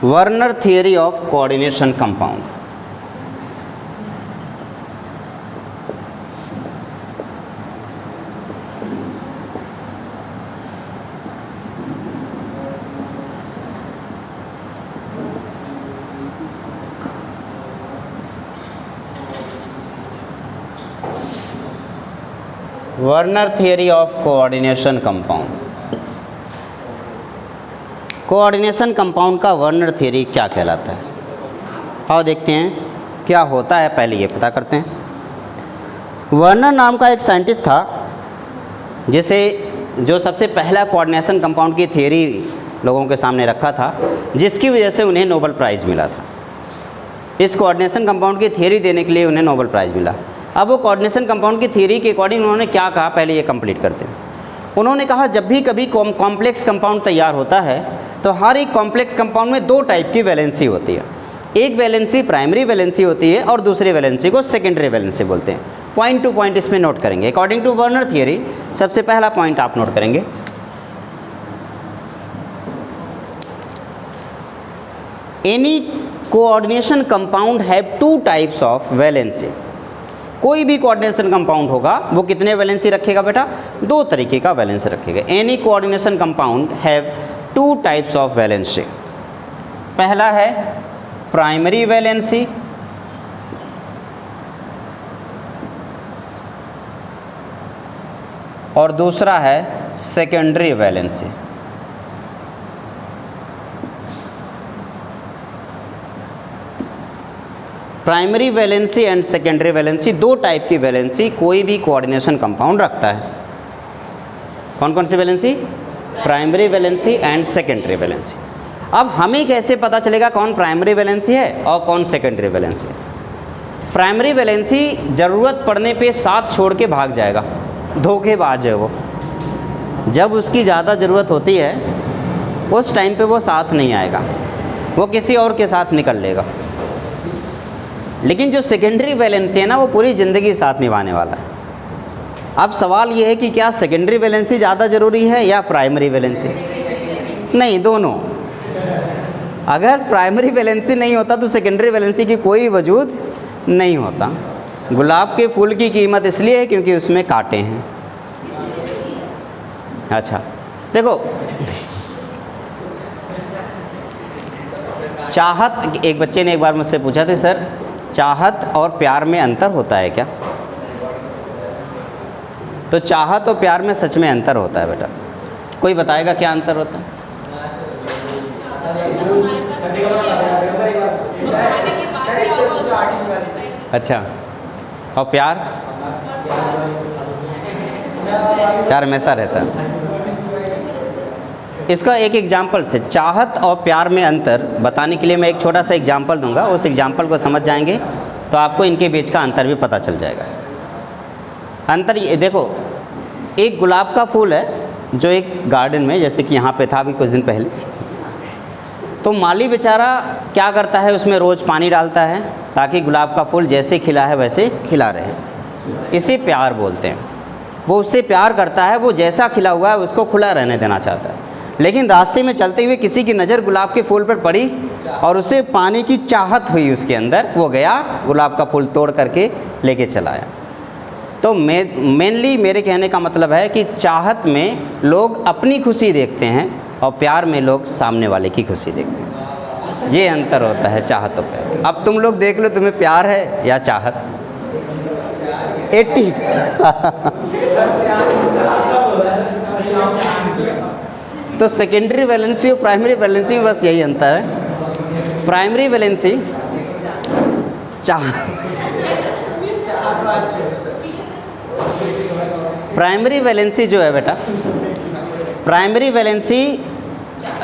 Werner theory of coordination compound. Werner theory of coordination compound. Coordination compound का Werner theory क्या कहलाता है, और देखते हैं क्या होता है। पहले ये पता करते हैं। वर्नर नाम का एक साइंटिस्ट था जो सबसे पहला कोऑर्डिनेशन कंपाउंड की थियरी लोगों के सामने रखा था, जिसकी वजह से उन्हें नोबेल प्राइज़ मिला था। इस कोऑर्डिनेशन कंपाउंड की थियरी देने के लिए उन्हें नोबेल प्राइज़ मिला। अब वो कोऑर्डिनेशन कंपाउंड की थियरी के अकॉर्डिंग उन्होंने क्या कहा, पहले ये कंप्लीट करते हैं। उन्होंने कहा जब भी कभी कॉम्प्लेक्स कंपाउंड तैयार होता है तो हर एक कॉम्प्लेक्स कंपाउंड में दो टाइप की वैलेंसी होती है। एक वैलेंसी प्राइमरी वैलेंसी होती है और दूसरी वैलेंसी को सेकेंडरी वैलेंसी बोलते हैं। पॉइंट टू पॉइंट इसमें नोट करेंगे। अकॉर्डिंग टू वर्नर थियरी सबसे पहला पॉइंट आप नोट करेंगे, any coordination compound have two types of valency. कोई भी कोऑर्डिनेशन कंपाउंड होगा वो कितने वैलेंसी रखेगा बेटा, दो तरीके का वैलेंसी रखेगा। Any coordination compound have two types of valency. पहला है प्राइमरी वैलेंसी और दूसरा है secondary valency. Primary valency and secondary valency, दो टाइप की वैलेंसी कोई भी कोऑर्डिनेशन कंपाउंड रखता है। कौन कौन सी वैलेंसी, primary valency and secondary valency. अब हमें कैसे पता चलेगा कौन प्राइमरी वैलेंसी है और कौन सेकेंडरी वैलेंसी है। प्राइमरी वैलेंसी ज़रूरत पड़ने पे साथ छोड़ के भाग जाएगा, धोखेबाज है वो। जब उसकी ज़्यादा ज़रूरत होती है उस टाइम पे वो साथ नहीं आएगा, वो किसी और के साथ निकल लेगा। लेकिन जो सेकेंडरी वैलेंसी है ना, वो पूरी ज़िंदगी साथ निभाने वाला है। अब सवाल ये है कि क्या सेकेंडरी वैलेंसी ज़्यादा ज़रूरी है या प्राइमरी वैलेंसी? नहीं, दोनों। अगर प्राइमरी वैलेंसी नहीं होता तो सेकेंडरी वैलेंसी की कोई वजूद नहीं होता। गुलाब के फूल की कीमत इसलिए है क्योंकि उसमें कांटे हैं। अच्छा देखो, चाहत, एक बच्चे ने एक बार मुझसे पूछा था, सर चाहत और प्यार में अंतर होता है क्या? तो चाहत और प्यार में सच में अंतर होता है बेटा। कोई बताएगा क्या अंतर होता है? अच्छा, और प्यार? प्यार हमेशा रहता है। इसका एक एग्जाम्पल से चाहत और प्यार में अंतर बताने के लिए मैं एक छोटा सा एग्जाम्पल दूंगा। उस एग्जाम्पल को समझ जाएंगे तो आपको इनके बीच का अंतर भी पता चल जाएगा। अंतर ये देखो, एक गुलाब का फूल है जो एक गार्डन में, जैसे कि यहाँ पे था अभी कुछ दिन पहले, तो माली बेचारा क्या करता है, उसमें रोज़ पानी डालता है ताकि गुलाब का फूल जैसे खिला है वैसे खिला रहे। इसे प्यार बोलते हैं। वो उससे प्यार करता है, वो जैसा खिला हुआ है उसको खुला रहने देना चाहता है। लेकिन रास्ते में चलते हुए किसी की नज़र गुलाब के फूल पर पड़ी और उसे पानी की चाहत हुई उसके अंदर, वो गया गुलाब का फूल तोड़ करके लेके चला आया। तो मेनली मेरे कहने का मतलब है कि चाहत में लोग अपनी खुशी देखते हैं और प्यार में लोग सामने वाले की खुशी देखते हैं। ये अंतर होता है चाहत और प्यार। अब तुम लोग देख लो, तुम्हें प्यार है या चाहत? 80 तो सेकेंडरी वैलेंसी और प्राइमरी वैलेंसी में बस यही अंतर है। प्राइमरी वैलेंसी प्राइमरी वैलेंसी जो है बेटा, प्राइमरी वैलेंसी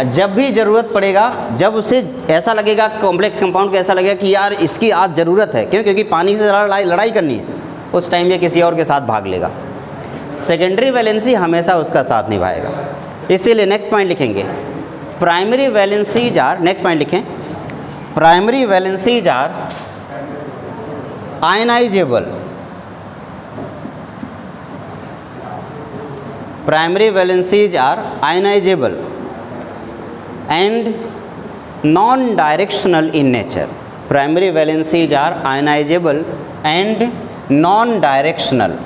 जब भी ज़रूरत पड़ेगा, जब उसे ऐसा लगेगा, कॉम्प्लेक्स कंपाउंड को ऐसा लगेगा कि यार इसकी आज ज़रूरत है, क्यों? क्योंकि पानी से लड़ाई करनी है, उस टाइम ये किसी और के साथ भाग लेगा। सेकेंडरी वैलेंसी हमेशा उसका साथ निभाएगा। इसीलिए नेक्स्ट पॉइंट लिखेंगे, primary valencies are, next point लिखें, primary valencies are ionizable. Primary valencies are ionizable and non directional in nature. Primary valencies are ionizable and non directional.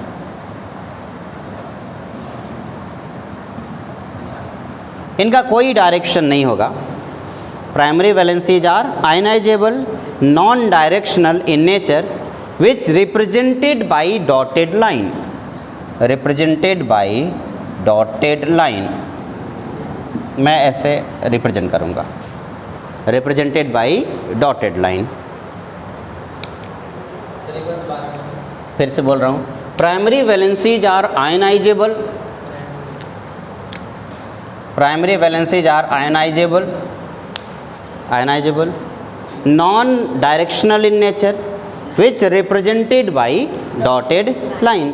इनका कोई डायरेक्शन नहीं होगा. Primary valencies are ionizable non directional in nature which represented by dotted line. Represented by dotted line. मैं ऐसे represent करूँगा, represented by dotted line. फिर से बोल रहा हूँ, primary valencies are ionizable. Primary valencies are ionizable, ionizable non directional in nature which represented by dotted line.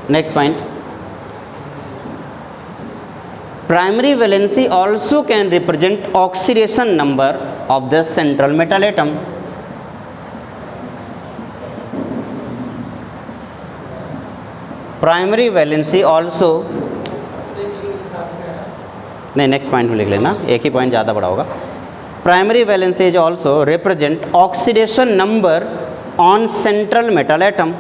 Next point, primary valency also can represent oxidation number of the central metal atom. Primary valency also, नहीं next point में लिख लेना, एक ही point ज़्यादा बड़ा होगा. Primary valency is also represent oxidation number on central metal atom.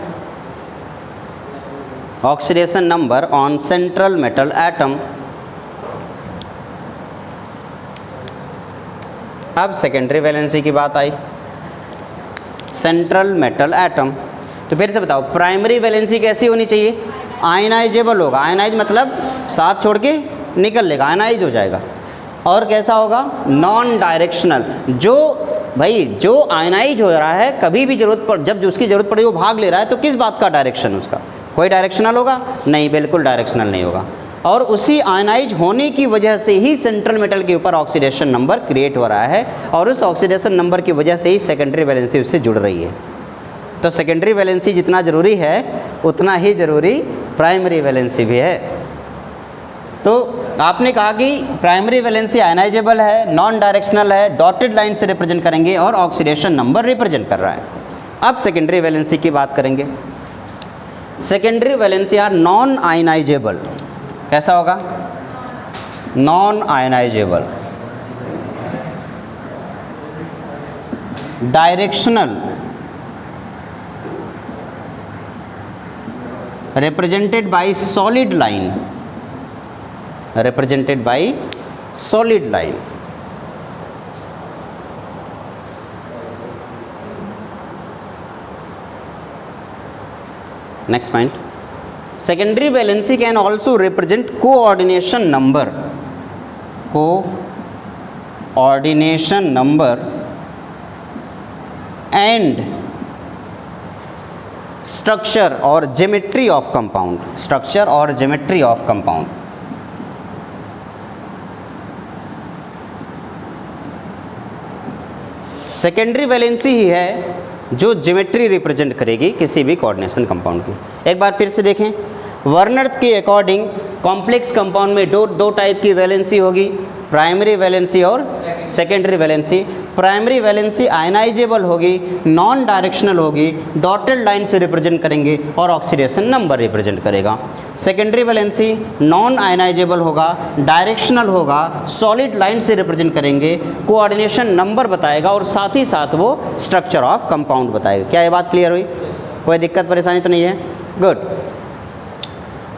Oxidation number on central metal atom. अब secondary valency की बात आई, सेंट्रल मेटल एटम. तो फिर से बताओ, प्राइमरी वैलेंसी कैसी होनी चाहिए? आयनाइजेबल होगा. आयनाइज मतलब साथ छोड़ के निकल लेगा, आयनाइज हो जाएगा. और कैसा होगा? Non directional. जो भाई जो आयनाइज हो रहा है, कभी भी जरूरत पड़, जब उसकी ज़रूरत पड़े वो भाग ले रहा है, तो किस बात का डायरेक्शन उसका? कोई डायरेक्शनल होगा? नहीं, बिल्कुल डायरेक्शनल नहीं होगा. और उसी आयनाइज होने की वजह से ही सेंट्रल मेटल के ऊपर ऑक्सीडेशन नंबर क्रिएट हो रहा है, और उस ऑक्सीडेशन नंबर की वजह से ही सेकेंडरी वैलेंसी उससे जुड़ रही है. तो सेकेंडरी वैलेंसी जितना ज़रूरी है उतना ही ज़रूरी प्राइमरी वैलेंसी भी है. तो आपने कहा कि प्राइमरी वैलेंसी आयनाइजेबल है, नॉन डायरेक्शनल है, डॉटेड लाइन से रिप्रेजेंट करेंगे और ऑक्सीडेशन नंबर रिप्रेजेंट कर रहा है. अब सेकेंडरी वैलेंसी की बात करेंगे. Secondary valency are non ionizable. कैसा होगा? Non ionizable, directional, represented by solid line. Represented by solid line. Next point, secondary valency can also represent coordination number. Coordination number and structure or geometry of compound. Structure or geometry of compound. Secondary valency ही है जो geometry represent करेगी किसी भी coordination compound की. एक बार फिर से देखें, वर्नर्थ के अकॉर्डिंग कॉम्प्लेक्स कंपाउंड में दो टाइप की वैलेंसी होगी, प्राइमरी वैलेंसी और secondary valency. Primary valency ionizable होगी, नॉन डायरेक्शनल होगी, डॉटेड लाइन से रिप्रेजेंट करेंगे और ऑक्सीडेशन नंबर रिप्रेजेंट करेगा. सेकेंडरी वैलेंसी नॉन आयनाइजेबल होगा, डायरेक्शनल होगा, सॉलिड लाइन से रिप्रेजेंट करेंगे, कोऑर्डिनेशन नंबर बताएगा और साथ ही साथ वो स्ट्रक्चर ऑफ कंपाउंड बताएगा. क्या ये बात क्लियर हुई? कोई दिक्कत परेशानी तो नहीं है? गुड.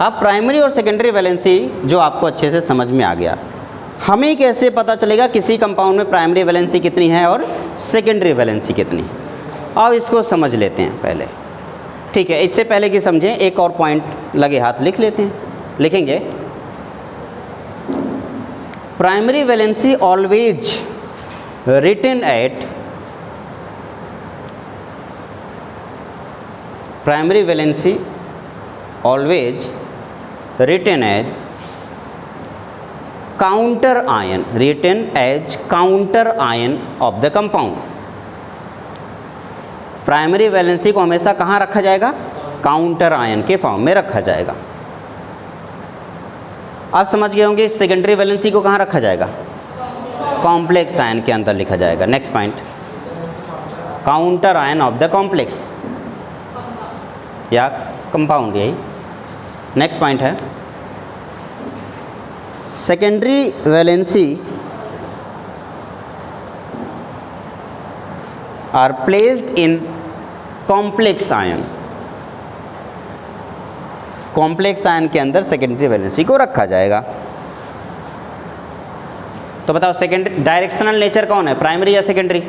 अब प्राइमरी और सेकेंडरी वैलेंसी जो आपको अच्छे से समझ में आ गया, हमें कैसे पता चलेगा किसी कंपाउंड में प्राइमरी वैलेंसी कितनी है और सेकेंडरी वैलेंसी कितनी? अब इसको समझ लेते हैं पहले. ठीक है, इससे पहले कि समझें एक और पॉइंट लगे हाथ लिख लेते हैं. लिखेंगे, primary valency always written at, primary valency always written as counter ion, written as counter ion of the compound. Primary valency को हमेशा कहाँ रखा जाएगा? काउंटर आयन के फॉर्म में रखा जाएगा. आप समझ गए होंगे सेकेंडरी वैलेंसी को कहाँ रखा जाएगा? कॉम्प्लेक्स आयन के अंदर लिखा जाएगा. Next point, counter ion of the complex या कंपाउंड. यही नेक्स्ट पॉइंट है. Secondary valency are placed in complex ion, complex ion के अंदर सेकेंडरी वैलेंसी को रखा जाएगा। तो बताओ सेकेंडरी डायरेक्शनल नेचर कौन है, प्राइमरी या सेकेंडरी?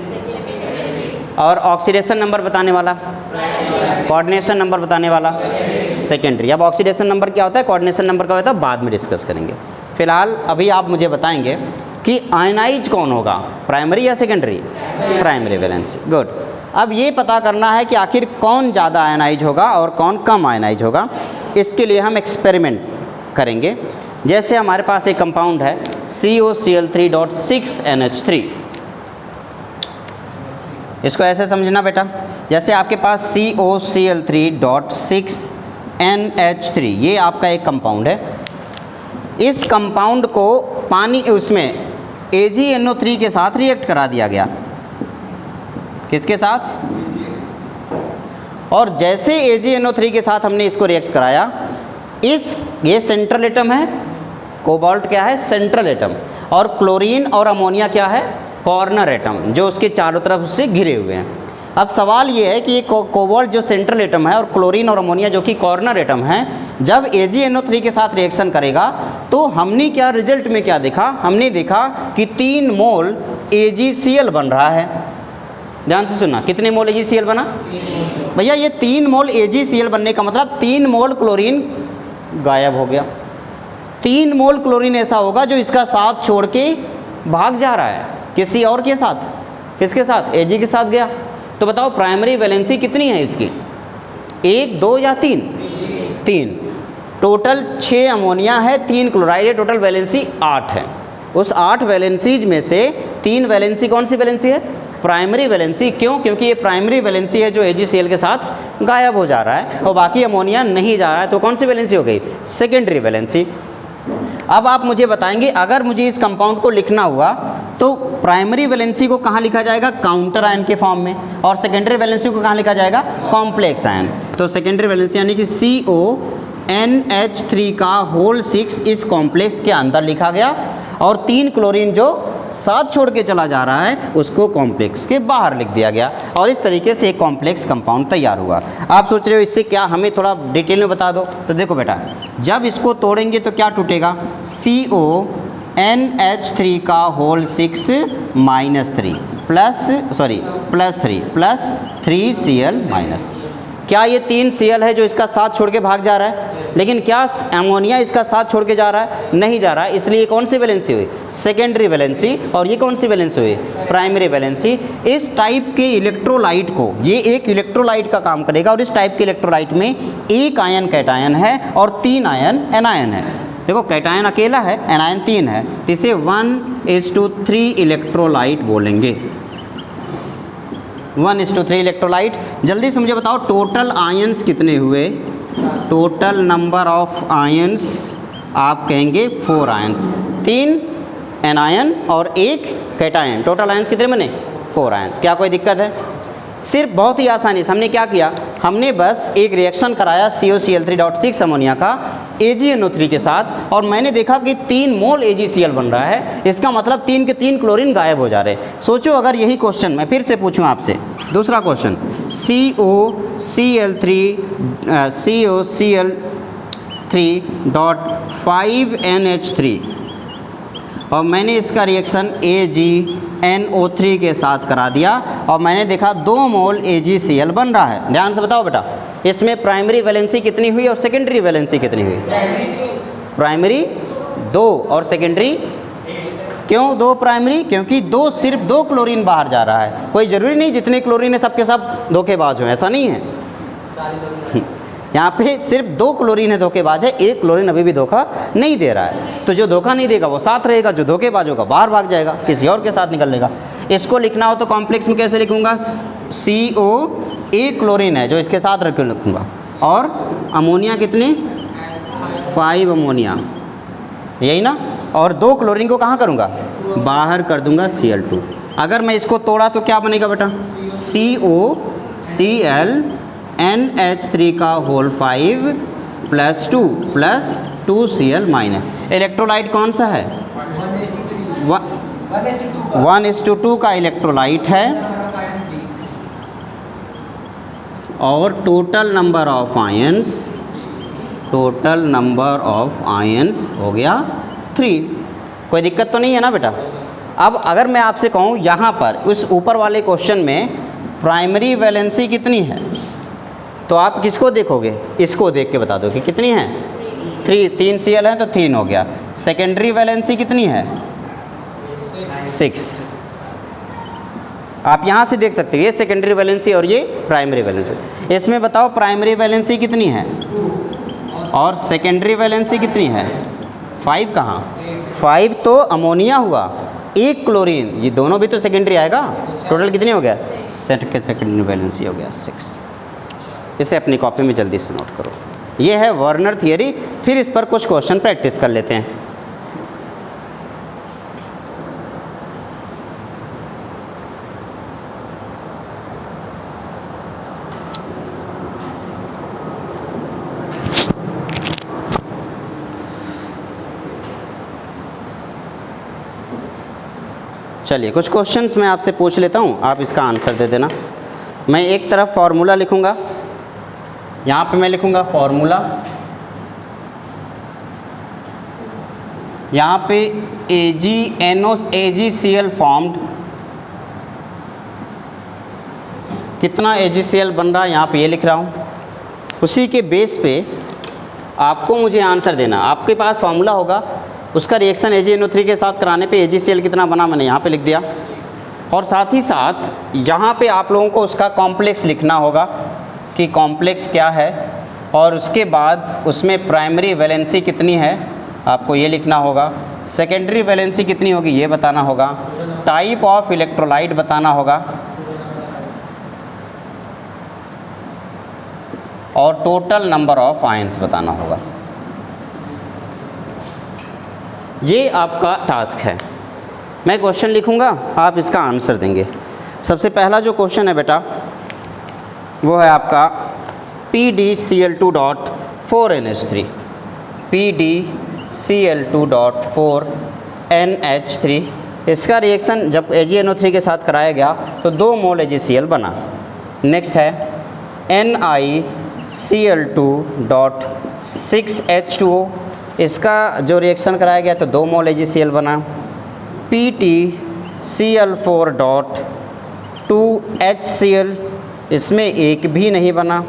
और ऑक्सीडेशन नंबर बताने वाला, कोऑर्डिनेशन नंबर बताने वाला सेकेंडरी। अब ऑक्सीडेशन नंबर क्या होता है, कोऑर्डिनेशन नंबर क्या होता है, बाद में डिस्कस करेंगे। फिलहाल अभी आप मुझे बताएंगे कि आयनाइज कौन होगा, प्राइमरी या सेकेंडरी? Primary valency. गुड। अब ये पता करना है कि आखिर कौन ज़्यादा आयनाइज होगा और कौन कम आयनाइज होगा। इसके लिए हम एक्सपेरिमेंट करेंगे। जैसे हमारे पास एक कंपाउंड है COCl3.6NH3, इसको ऐसे समझना बेटा, जैसे आपके पास COCl3.6NH3 ये आपका एक कंपाउंड है। इस कंपाउंड को पानी उसमें AgNO3 के साथ रिएक्ट करा दिया गया। किसके साथ? और जैसे AgNO3 के साथ हमने इसको रिएक्ट कराया, ये सेंट्रल एटम है, कोबाल्ट क्या है, सेंट्रल एटम, और क्लोरीन और अमोनिया क्या है, कॉर्नर एटम, जो उसके चारों तरफ उससे घिरे हुए हैं। अब सवाल ये है कि ये कोबाल्ट जो सेंट्रल एटम है और क्लोरीन और अमोनिया जो कि कॉर्नर एटम है, जब AgNO3 के साथ रिएक्शन करेगा तो हमने क्या रिजल्ट में क्या देखा, हमने देखा कि 3 मोल AgCl बन रहा है। ध्यान से सुनना, कितने मोल AgCl बना भैया? ये 3 मोल AgCl बनने का मतलब 3 मोल क्लोरीन गायब हो गया। 3 मोल क्लोरीन ऐसा होगा जो इसका साथ छोड़ के भाग जा रहा है किसी और के साथ। किसके साथ? Ag के साथ गया। तो बताओ प्राइमरी वैलेंसी कितनी है इसकी, 1, 2 या 3? 3। टोटल 6 अमोनिया है, 3 क्लोराइड है, टोटल वैलेंसी 8 है। उस 8 वैलेंसीज में से 3 वैलेंसी कौन सी वैलेंसी है, प्राइमरी वैलेंसी। क्यों? क्योंकि ये प्राइमरी वैलेंसी है जो AgCl के साथ गायब हो जा रहा है और बाकी अमोनिया नहीं जा रहा है, तो कौन सी वैलेंसी हो गई, सेकेंडरी वैलेंसी। अब आप मुझे बताएंगे, अगर मुझे इस कंपाउंड को लिखना हुआ तो प्राइमरी वैलेंसी को कहाँ लिखा जाएगा, काउंटर आयन के फॉर्म में, और सेकेंडरी वैलेंसी को कहाँ लिखा जाएगा, कॉम्प्लेक्स आयन। तो सेकेंडरी वैलेंसी यानी कि CONH3 का होल 6 इस कॉम्प्लेक्स के अंदर लिखा गया, और 3 क्लोरीन जो साथ छोड़ के चला जा रहा है उसको कॉम्प्लेक्स के बाहर लिख दिया गया, और इस तरीके से एक कॉम्प्लेक्स कंपाउंड तैयार हुआ। आप सोच रहे हो इससे क्या, हमें थोड़ा डिटेल में बता दो। तो देखो बेटा, जब इसको तोड़ेंगे तो क्या टूटेगा, CONH3 का होल 6 -3 प्लस 3Cl माइनस। क्या ये 3Cl है जो इसका साथ छोड़ के भाग जा रहा है, लेकिन क्या अमोनिया इसका साथ छोड़ के जा रहा है, नहीं जा रहा है, इसलिए कौन सी वैलेंसी हुई, सेकेंडरी वैलेंसी। और ये कौन सी वैलेंसी हुई, प्राइमरी वैलेंसी। इस टाइप के इलेक्ट्रोलाइट को, ये एक इलेक्ट्रोलाइट का काम करेगा, और इस टाइप के इलेक्ट्रोलाइट में 1 आयन कैटायन है और 3 आयन एनायन है। देखो कैटायन अकेला है, एनायन 3 है, तो इसे 1:3 इलेक्ट्रोलाइट बोलेंगे। 1:3 इलेक्ट्रोलाइट। जल्दी से मुझे बताओ टोटल आयंस कितने हुए, टोटल नंबर ऑफ आयंस आप कहेंगे 4 आयंस, 3 एनायन और 1 कैटायन, टोटल आयंस कितने बने, 4 आयंस। क्या कोई दिक्कत है? सिर्फ बहुत ही आसानी से हमने क्या किया, हमने बस एक रिएक्शन कराया COCl3.6 अमोनिया का AgNO3 के साथ, और मैंने देखा कि 3 मोल AgCl बन रहा है। इसका मतलब 3 के 3 क्लोरीन गायब हो जा रहे। सोचो अगर यही क्वेश्चन मैं फिर से पूछूं आपसे, दूसरा क्वेश्चन, COCl3.5NH3 और मैंने इसका रिएक्शन AgNO3 के साथ करा दिया, और मैंने देखा 2 मोल AgCl बन रहा है। ध्यान से बताओ बेटा, इसमें प्राइमरी वैलेंसी कितनी हुई और सेकेंडरी वैलेंसी कितनी हुई, प्राइमरी 2 और सेकेंडरी, क्यों 2 प्राइमरी, क्योंकि सिर्फ 2 क्लोरीन बाहर जा रहा है। कोई ज़रूरी नहीं जितने क्लोरीन है सबके सब धोखेबाज हों, ऐसा नहीं है। यहाँ पे सिर्फ 2 क्लोरीन है धोखेबाज है, 1 क्लोरीन अभी भी धोखा नहीं दे रहा है। तो जो धोखा नहीं देगा वो साथ रहेगा, जो धोखेबाज होगा बाहर भाग जाएगा, किसी और के साथ निकल लेगा। इसको लिखना हो तो कॉम्प्लेक्स में कैसे लिखूँगा, CO 1 क्लोरीन है जो इसके साथ रख लिखूँगा, और अमोनिया कितने, 5 अमोनिया, यही ना, और 2 क्लोरीन को कहाँ करूँगा, बाहर कर दूँगा Cl2। अगर मैं इसको तोड़ा तो क्या बनेगा बेटा, COClNH3 का होल 5 + 2 Cl माइनस। इलेक्ट्रोलाइट कौन सा है, 1:2 का इलेक्ट्रोलाइट है, और टोटल नंबर ऑफ आयंस हो गया 3। कोई दिक्कत तो नहीं है ना बेटा? अब अगर मैं आपसे कहूँ यहाँ पर उस ऊपर वाले क्वेश्चन में प्राइमरी वैलेंसी कितनी है, तो आप किसको देखोगे? इसको देख के बता दो कि कितनी है 3। 3 Cl है तो 3 हो गया। सेकेंडरी वैलेंसी कितनी है 6। आप यहाँ से देख सकते हो ये सेकेंडरी वैलेंसी और ये प्राइमरी वैलेंसी। इसमें बताओ प्राइमरी वैलेंसी कितनी है और सेकेंडरी वैलेंसी कितनी है? 5 कहाँ? 5 तो अमोनिया हुआ, 1 क्लोरीन, ये दोनों भी तो सेकेंडरी आएगा। टोटल कितनी हो गया? सेकेंडरी वैलेंसी हो गया 6। इसे अपनी कॉपी में जल्दी से नोट करो। ये है वर्नर थियरी। फिर इस पर कुछ क्वेश्चन प्रैक्टिस कर लेते हैं। चलिए कुछ क्वेश्चंस मैं आपसे पूछ लेता हूँ, आप इसका आंसर दे देना। मैं एक तरफ फार्मूला लिखूँगा, यहाँ पे मैं लिखूँगा फार्मूला, यहाँ पे AgCl फॉर्म्ड, कितना AgCl बन रहा है यहाँ पे ये लिख रहा हूँ। उसी के बेस पे आपको मुझे आंसर देना। आपके पास फार्मूला होगा, उसका रिएक्शन AgNO3 के साथ कराने पे AgCl कितना बना मैंने यहाँ पे लिख दिया। और साथ ही साथ यहाँ पे आप लोगों को उसका कॉम्प्लेक्स लिखना होगा कि कॉम्प्लेक्स क्या है, और उसके बाद उसमें प्राइमरी वैलेंसी कितनी है आपको ये लिखना होगा, सेकेंडरी वैलेंसी कितनी होगी ये बताना होगा, टाइप ऑफ इलेक्ट्रोलाइट बताना होगा, और टोटल नंबर ऑफ आयंस बताना होगा। ये आपका टास्क है। मैं क्वेश्चन लिखूंगा, आप इसका आंसर देंगे। सबसे पहला जो क्वेश्चन है बेटा वो है आपका PdCl2.4NH3, PdCl2.4NH3। इसका रिएक्शन जब AgNO3 के साथ कराया गया तो 2 मोल AgCl बना। नेक्स्ट है NiCl2.6H2O, इसका जो रिएक्शन कराया गया तो 2 मोल AgCl बना। PtCl4.2HCl, इसमें एक भी नहीं बना।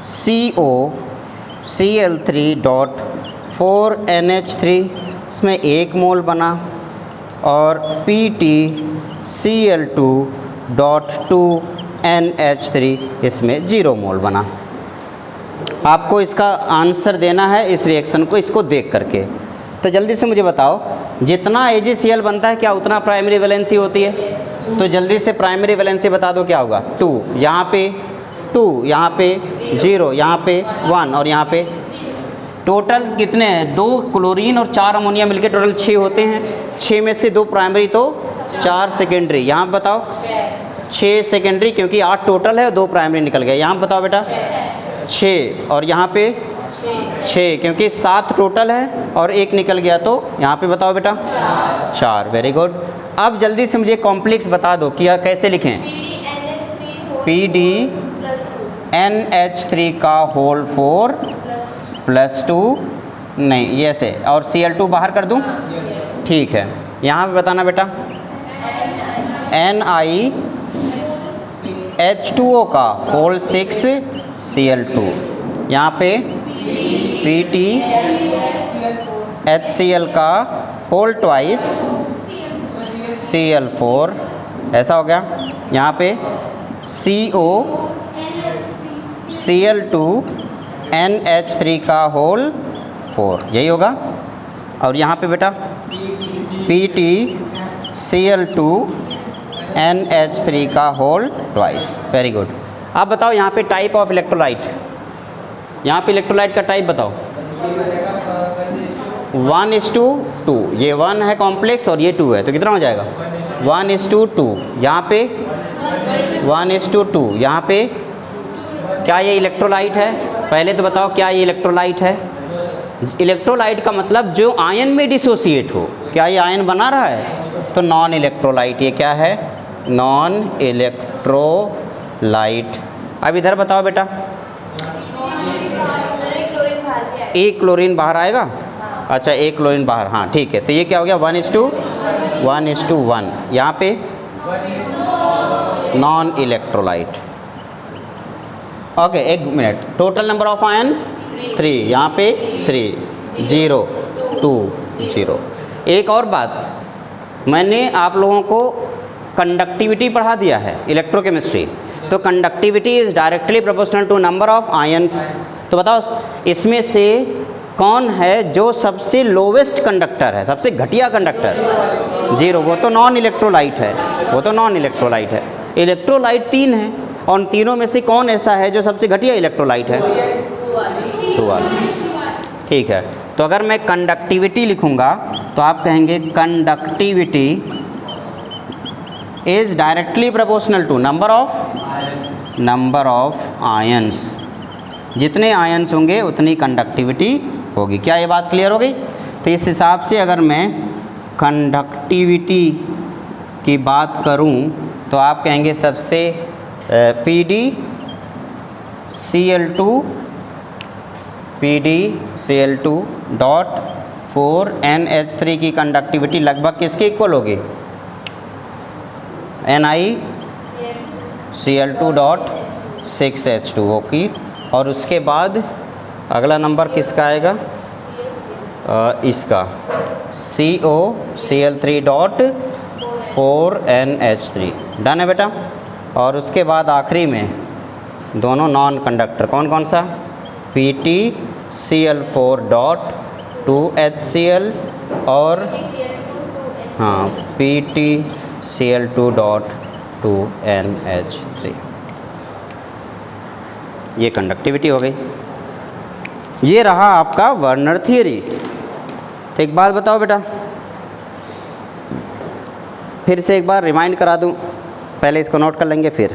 COCl3.4NH3, इसमें 1 मोल बना। और PtCl2.2NH3, इसमें 0 मोल बना। आपको इसका आंसर देना है इस रिएक्शन को, इसको देख करके। तो जल्दी से मुझे बताओ, जितना AgCl बनता है क्या उतना प्राइमरी वैलेंसी होती है? तो जल्दी से प्राइमरी वैलेंसी बता दो क्या होगा? 2, यहाँ पे 2, यहाँ पे 0, यहाँ पे 1 और यहाँ पे टोटल कितने हैं? 2 क्लोरीन और 4 अमोनिया मिलके टोटल 6 होते हैं। 6 में से 2 प्राइमरी तो 4 सेकेंडरी। यहाँ बताओ 6 सेकेंडरी, क्योंकि 8 टोटल है और 2 प्राइमरी निकल गए। यहाँ बताओ बेटा 6, और यहाँ पे 6, क्योंकि 7 टोटल है और 1 निकल गया, तो यहाँ पे बताओ बेटा 4। Very good. अब जल्दी से मुझे कॉम्प्लेक्स बता दो कि कैसे लिखें। PdNH3 का होल 4 + 2, नहीं ये से, और Cl2 बाहर कर दूँ? ठीक है। यहाँ पे बताना बेटा NiH2O का होल 6 Cl2, यहाँ पे PtHCl का होल ट्वाइस Cl4, ऐसा हो गया। यहाँ पे COCl2NH3 का होल 4, यही होगा। और यहाँ पे बेटा PtCl2NH3 का होल ट्वाइस। Very good. अब बताओ यहाँ पे टाइप ऑफ इलेक्ट्रोलाइट, यहाँ पे इलेक्ट्रोलाइट का टाइप बताओ। 1:2, ये 1 है कॉम्प्लेक्स और ये 2 है, तो कितना हो जाएगा? 1:2। यहाँ पे 1:2, यहाँ पे क्या ये इलेक्ट्रोलाइट है? पहले तो बताओ क्या ये इलेक्ट्रोलाइट है? इलेक्ट्रोलाइट का मतलब जो आयन में डिसोसिएट हो। क्या ये आयन बना रहा है? तो नॉन इलेक्ट्रोलाइट। ये क्या है? नॉन इलेक्ट्रोलाइट अब इधर बताओ बेटा, एक क्लोरीन बाहर आएगा। अच्छा, एक क्लोरीन बाहर, हाँ ठीक है। तो ये क्या हो गया, 1:1, यहाँ पे नॉन इलेक्ट्रोलाइट। ओके, एक minute, total number of ion 3, यहाँ पे 3, 0, 2, 0। एक और बात, मैंने आप लोगों को कंडक्टिविटी पढ़ा दिया है इलेक्ट्रोकेमिस्ट्री, तो conductivity is directly proportional to number of ions. तो बताओ इसमें से कौन है जो सबसे लोवेस्ट कंडक्टर है, सबसे घटिया कंडक्टर? 0, वो तो नॉन इलेक्ट्रोलाइट है, वो तो नॉन इलेक्ट्रोलाइट है। इलेक्ट्रोलाइट 3 है, और उन तीनों में से कौन ऐसा है जो सबसे घटिया इलेक्ट्रोलाइट है? 2 वाला। ठीक है, तो अगर मैं कंडक्टिविटी लिखूंगा तो आप कहेंगे conductivity is directly proportional to number of ions. जितने आयंस होंगे उतनी कंडक्टिविटी होगी। क्या ये बात क्लियर हो गई? तो इस हिसाब से अगर मैं कंडक्टिविटी की बात करूं तो आप कहेंगे सबसे PdCl2 डॉट 4NH3 की कंडक्टिविटी लगभग किसके इक्वल होगी? NiCl2 डॉट 6H2 होगी। और उसके बाद अगला नंबर किसका आएगा? इसका COCl3 डॉट 4NH3। डन है बेटा। और उसके बाद आखिरी में दोनों नॉन कंडक्टर कौन कौन सा? PtCl4 डॉट 2HCl और हाँ PtCl2 डॉट 2NH3। ये कंडक्टिविटी हो गई। ये रहा आपका वर्नर थियरी। एक बात बताओ बेटा, फिर से एक बार रिमाइंड करा दूं, पहले इसको नोट कर लेंगे फिर।